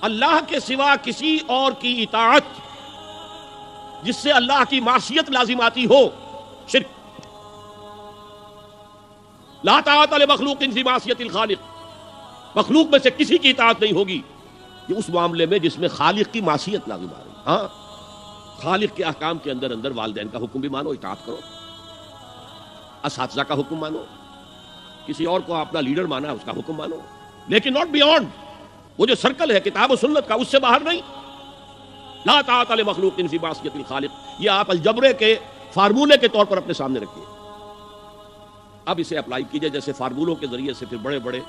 اللہ کے سوا کسی اور کی اطاعت جس سے اللہ کی معصیت لازم آتی ہو، شرک۔ لا طاعت لمخلوق فی معصیت الخالق، مخلوق میں سے کسی کی اطاعت نہیں ہوگی یہ اس معاملے میں جس میں خالق کی معصیت لازم آ رہی۔ ہاں، خالق کے احکام کے اندر اندر والدین کا حکم بھی مانو، اطاعت کرو، اساتذہ کا حکم مانو، کسی اور کو اپنا لیڈر مانا اس کا حکم مانو، لیکن ناٹ بیونڈ وہ جو سرکل ہے کتاب و سنت کا، اس سے باہر نہیں۔ لا طاعت لمخلوق فی معصیت الخالق، یہ آپ الجبرے کے فارمولے کے طور پر اپنے سامنے رکھیے۔ اب اسے اپلائی کیجئے، جیسے فارمولوں کے ذریعے سے پھر بڑے بڑے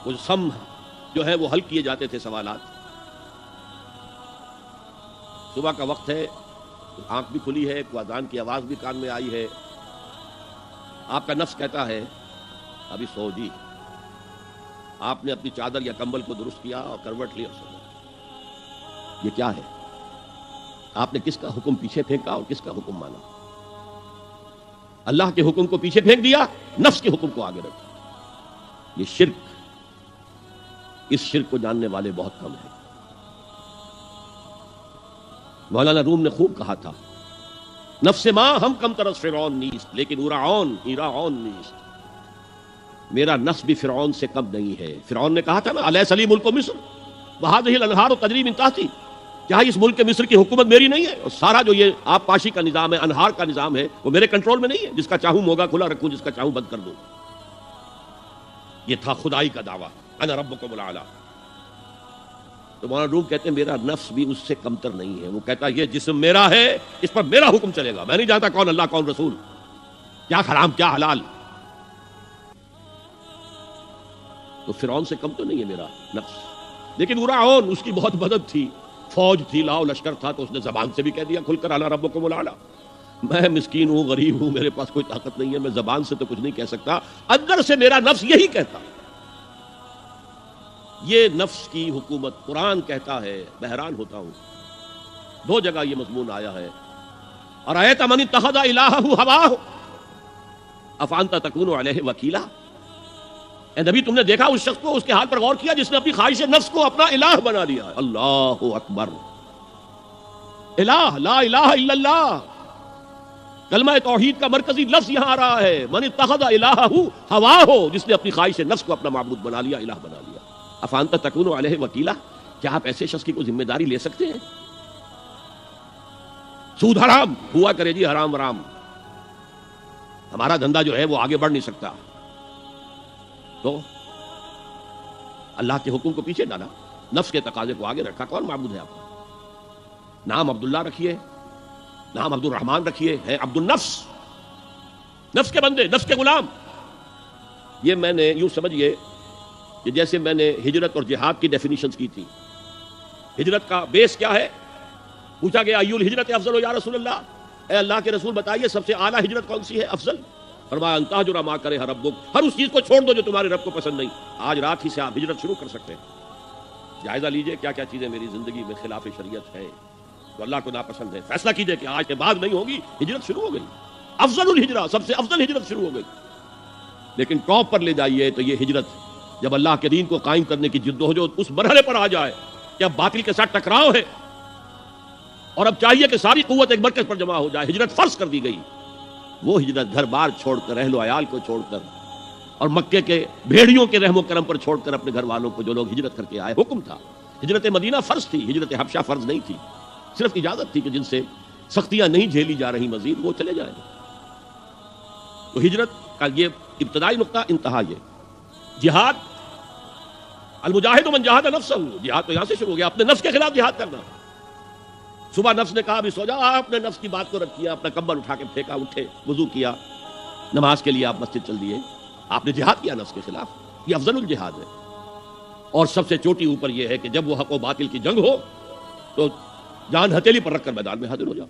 وہ سم جو ہے وہ حل کیے جاتے تھے سوالات۔ صبح کا وقت ہے، آنکھ بھی کھلی ہے، کوئی اذان کی آواز بھی کان میں آئی ہے، آپ کا نفس کہتا ہے ابھی سو جی، آپ نے اپنی چادر یا کمبل کو درست کیا اور کروٹ لی اور سو گئے۔ یہ کیا ہے؟ آپ نے کس کا حکم پیچھے پھینکا اور کس کا حکم مانا؟ اللہ کے حکم کو پیچھے پھینک دیا، نفس کے حکم کو آگے رکھا۔ یہ شرک، اس شرک کو جاننے والے بہت کم ہیں۔ مولانا روم نے خوب کہا تھا، نفس ماں ہم کم ترس فرعون نیست لیکن ایراعون نیست، میرا نفس بھی فرعون سے کم نہیں ہے۔ فرعون نے کہا تھا نا الیس لی ملک مصر وہذہ الانہار تجری من تحتی، کیا اس ملک مصر کی حکومت میری نہیں ہے؟ اور سارا جو یہ آب پاشی کا نظام ہے، انہار کا نظام ہے، وہ میرے کنٹرول میں نہیں ہے؟ جس کا چاہوں موگا کھلا رکھوں، جس کا چاہوں بند کر دوں۔ یہ تھا خدائی کا دعویٰ، انا ربکم الاعلی۔ تو مولانا روم کہتے ہیں میرا نفس بھی اس سے کمتر نہیں ہے، وہ کہتا ہے یہ جسم میرا ہے، اس پر میرا حکم چلے گا، میں نہیں جانتا کون اللہ کون رسول، کیا حرام کیا حلال۔ تو فرعون سے کم تو نہیں ہے میرا نفس، لیکن ایراعون اس کی بہت مدد تھی، فوج تھی، لاؤ لشکر تھا، تو اس نے زبان سے بھی کہہ دیا کھل کر انا ربکم الاعلی۔ میں مسکین ہوں، غریب ہوں، میرے پاس کوئی طاقت نہیں ہے، میں زبان سے تو کچھ نہیں کہہ سکتا، اندر سے میرا نفس یہی کہتا۔ یہ نفس کی حکومت قرآن کہتا ہے، میں حیران ہوتا ہوں، دو جگہ یہ مضمون آیا ہے، ارأیت من اتخذ الہہ ہواہ افانت تکون علیہ وکیلا۔ اے نبی تم نے دیکھا اس شخص کو، اس کے حال پر غور کیا جس نے اپنی خواہش نفس کو اپنا الہ بنا لیا ہے۔ اللہ اکبر، الہ لا الہ الا اللہ، کلمہ توحید کا مرکزی لفظ یہاں آ رہا ہے، من اتخذ الہہ ہواہ، جس نے اپنی خواہش نفس کو اپنا معبود بنا لیا، الہ بنا لیا۔ افانت تکون علیہ وکیلا، کیا آپ ایسے شخص کی کوئی ذمہ داری لے سکتے ہیں؟ سود حرام ہوا کرے جی، حرام حرام، ہمارا دھندا جو ہے وہ آگے بڑھ نہیں سکتا، تو اللہ کے حکم کو پیچھے ڈالا، نفس کے تقاضے کو آگے رکھا۔ کون معبود ہے آپ کا؟ نام عبداللہ رکھیے، نام عبد الرحمن رکھیے، ہے عبد النفس، نفس کے بندے، نفس کے غلام۔ یہ میں نے یوں سمجھیے کہ جیسے میں نے ہجرت اور جہاد کی ڈیفینیشنز کی تھی۔ ہجرت کا بیس کیا ہے؟ پوچھا گیا ایو الہجرت افضل یا رسول اللہ، اے اللہ کے رسول بتائیے سب سے اعلیٰ ہجرت کون سی ہے، افضل؟ فرمایا ان تہجر ما کرہ ربک، ہر اس چیز کو چھوڑ دو جو تمہارے رب کو پسند نہیں۔ آج رات ہی سے آپ ہجرت شروع کر سکتے ہیں، جائزہ لیجئے کیا کیا چیزیں میری زندگی میں خلاف شریعت ہے، تو اللہ کو ناپسند ہے، فیصلہ کیجئے کہ آج کے بعد نہیں ہوگی، ہجرت شروع ہو گئی، افضل الہجرہ، سب سے افضل ہجرت شروع ہو گئی۔ لیکن ٹاپ پر لے جائیے تو یہ ہجرت جب اللہ کے دین کو قائم کرنے کی جدوجہد اس مرحلے پر آ جائے کہ اب باطل کے ساتھ ٹکراؤ ہے اور اب چاہیے کہ ساری قوت ایک مرکز پر جمع ہو جائے، ہجرت فرض کر دی گئی، وہ ہجرت گھر بار چھوڑ کر، اہل و عیال کو چھوڑ کر، اور مکے کے بھیڑیوں کے رحم و کرم پر چھوڑ کر اپنے گھر والوں کو، جو لوگ ہجرت کر کے آئے، حکم تھا۔ ہجرت مدینہ فرض تھی، ہجرت حبشہ فرض نہیں تھی، صرف اجازت تھی کہ جن سے سختیاں نہیں جھیلی جا رہی مزید وہ چلے جائیں۔ تو ہجرت کا یہ ابتدائی نقطہ، انتہا یہ۔ جہاد، المجاہد من جاہد نفسہ، جہاد تو یہاں سے شروع ہو گیا، اپنے نفس کے خلاف جہاد کرنا۔ صبح نفس نے کہا ابھی سو جاؤ، آپ نے نفس کی بات کو رد کیا، اپنا کمبل اٹھا کے پھینکا، اٹھے، وضو کیا، نماز کے لیے آپ مسجد چل دیے، آپ نے جہاد کیا نفس کے خلاف، یہ افضل الجہاد ہے۔ اور سب سے چوٹی اوپر یہ ہے کہ جب وہ حق و باطل کی جنگ ہو تو جان ہتھیلی پر رکھ کر میدان میں حاضر ہو جاؤ۔